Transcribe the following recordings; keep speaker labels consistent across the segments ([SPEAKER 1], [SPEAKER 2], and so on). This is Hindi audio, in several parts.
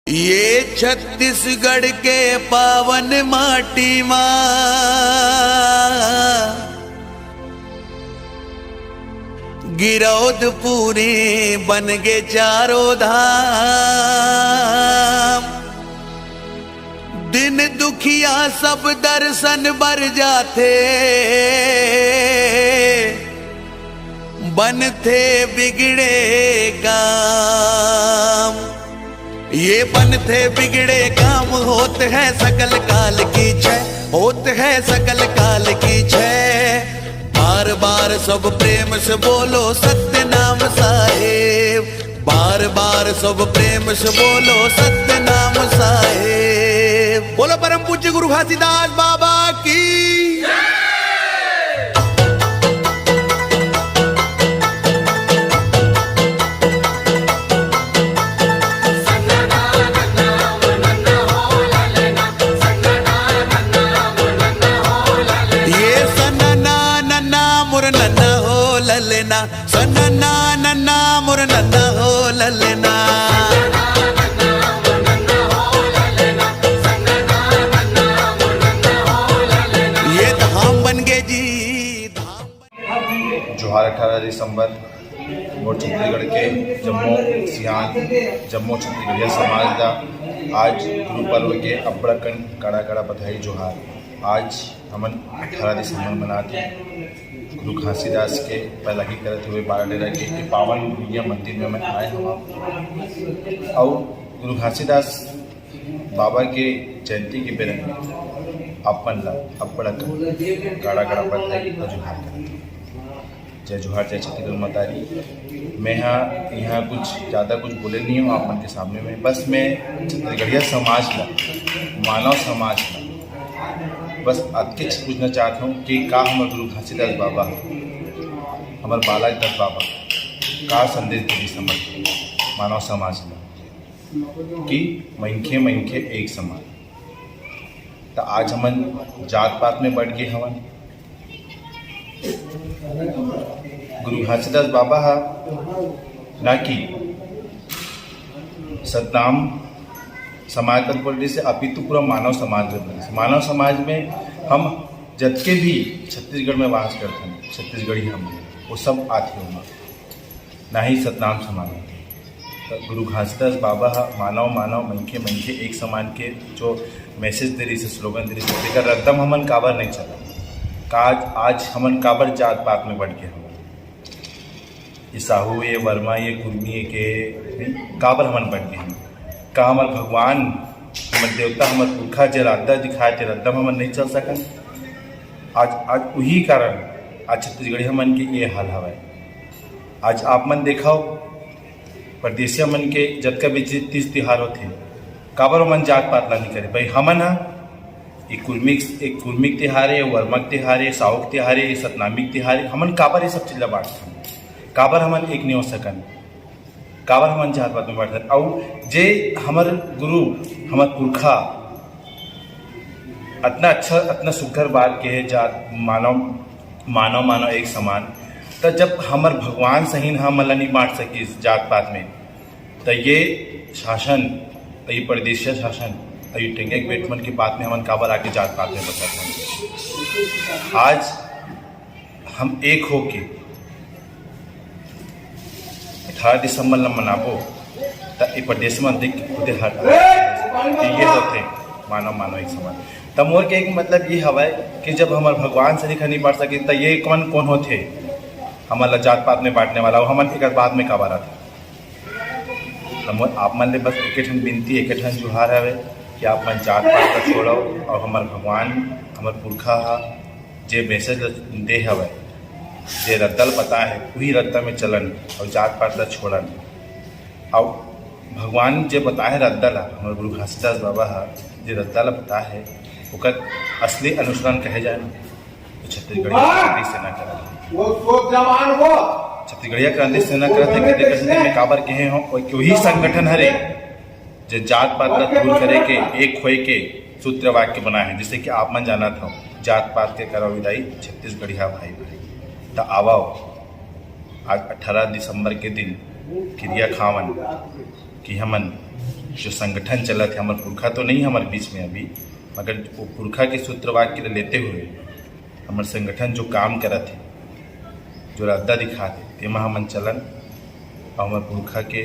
[SPEAKER 1] ये छत्तीसगढ़ के पावन माटी माँ गिरौद पूरी बन गे चारों धाम। दिन दुखिया सब दर्शन बर जाते बनते बिगड़े काम। ये बनते बिगड़े काम होते हैं सकल काल की जय, होते हैं सकल काल की जय। बार बार सब प्रेम से बोलो सत्य नाम साहेब, बार बार सब प्रेम से बोलो सत्य नाम साहेब। बोलो परम पूज्य गुरु घासीदास बाबा की। नन्ना हो ललना सन्ना नन्ना मुर नन्ना हो ललना। ये धाम बन गए जी धाम।
[SPEAKER 2] जोहार 18 दिसंबर मोर छत्तीसगढ़ के जम्मू सियान जम्मू छत्तीसगढ़िया समाज का आज गुरु पर्व के अब्बड़ कड़ा कड़ा बधाई जोहार। आज हमन 18 दिसंबर मनाते गुरु घासीदास के पैलागी करते हुए बाराडेरा के पावन गुड़िया मंदिर में मैं आए हम और गुरु घासीदास बाबा के जयंती के बेरे में अपन ला अब्बड़ गाड़ा गाड़ा बधाई और जोहार करते। जय जोहार जय छत्तीसगढ़ मतारी। मैं यहाँ कुछ ज़्यादा कुछ बोले नहीं हूँ अपन के सामने में, बस मैं छत्तीसगढ़िया समाज ला मानव समाज ला बस आपके पूछना चाहता हूँ कि का हमारे गुरु घासीदास बाबा हमारे बालाजी दास बाबा का संदेश दे समझ मानव समाज में कि मनखे मनखे एक समान। तो आज हमन जात पात में बढ़ गए हवन। गुरु घासीदास बाबा ना कि सतनाम समाज तक बोलने से अपितु पूरा मानव समाज में, मानव समाज में हम जतके भी छत्तीसगढ़ में वास करते हैं छत्तीसगढ़ी हम वो सब आते होंगे ना ही सतनाम समाज। तो गुरु घासीदास बाबा मानव मानव मनखे मनखे एक समान के जो मैसेज दे रही से स्लोगन दे रही से रद्दम हमन काबर नहीं चला काज आज हमन काबर जात पात में बढ़ के हम ये साहू ये वर्मा ये कुर्मी के काबर हमन बढ़ गए हम का हमार भगवान हमार देवता हमार पुरखा जे रद्दा दिखाए थे रद्दम हमन नहीं चल सकन। आज वही कारण आज छत्तीसगढ़ी मन के ये हाल हवा। आज आप मन देखाओ परदेसिया मन के जतका भी तीज तिहार होते काबर मन जात पात ला नहीं करे भाई हमन एक कुर्मिक तिहार है, वर्मक तिहार है, साउक तिहार है, सतनामिक तिहार है, हमन काबर ये सब चीज ला बांटते काबर हमन एक नहीं हो सकन काबर हमन जात पात में बढ़ते और जे हमर गुरु हमर पुरखा इतना अच्छा इतना सुघर बात के जात मानव मानव मानव एक समान। तो जब हमर भगवान सही हम नहीं बांट सकी जात पात में तो ये शासन ये परदेशिया शासन ये टेंगे बेटमन की बात में हमन काबर आके जात पात में बताते हैं। आज हम एक हो के 18 दिसंबर ला मनाबो तो ये प्रदेश में देख खुदे हट ये होते मानव मानव एक समान। तब मोर के एक मतलब ये हवा कि जब हमारे भगवान से नहीं बांट सके तो ये कौन होते हमारा जात पात में बांटने वाला और हमन एक बाद में काबारा था। तब आप मन ले बस एक विनती एक जुहार है कि आप मन जात पात का छोड़ो और हमारे भगवान हमारे पुरखा जे मैसेज दे हवे जे रद्दल पता है वही रद्दा में चलन और जात पात ला छोड़न। और भगवान जे बता है रद्दा ला हमारे गुरु घासीदास बाबा जे रद्दा ला बता है ओकर असली अनुसरण कहे जाए तो छत्तीसगढ़िया क्रांति सेना करा छत्तीसगढ़िया क्रांति सेना करते में काबर कहे हो वही संगठन हरे जो जात पात ला दूर करे के एक होए के सूत्र वाक्य बनाए हैं जिससे कि आप मन जाना था जात पात के करो विदाई छत्तीसगढ़िया भाई भाई। तो आओ आज 18 दिसंबर के दिन क्रिया खावन कि हमन जो संगठन चला थे हमारे पुरखा तो नहीं हमारे बीच में अभी, मगर वो पुरखा के सूत्रवाक्य लेते हुए हमारे संगठन जो काम करा थे, जो रद्दा दिखा थे तेमा हमन चलन और हमारे पुरखा के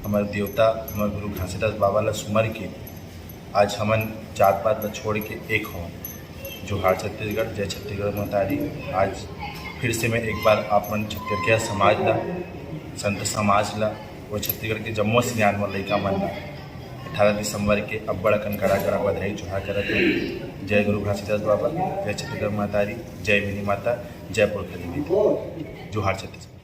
[SPEAKER 2] हमारे देवता हमारे गुरु घासीदास बाबा ला सुमर के आज हमन जात पात ला छोड़ के एक हों। जोहार छत्तीसगढ़, जय छत्तीसगढ़ महतारी। आज फिर से मैं एक बार आपन छत्तीसगढ़ समाज ला, संत समाज ला और छत्तीसगढ़ के जम्मो सियान वाला लइका मन ला 18 दिसंबर के अब्बड़ अकन कड़ा बधाई जोहार करत हूँ। जय गुरु घासीदास बाबा, जय छत्तीसगढ़ महतारी, जय मिनी माता, जय पुरखा देवी। जोहार छत्तीसगढ़।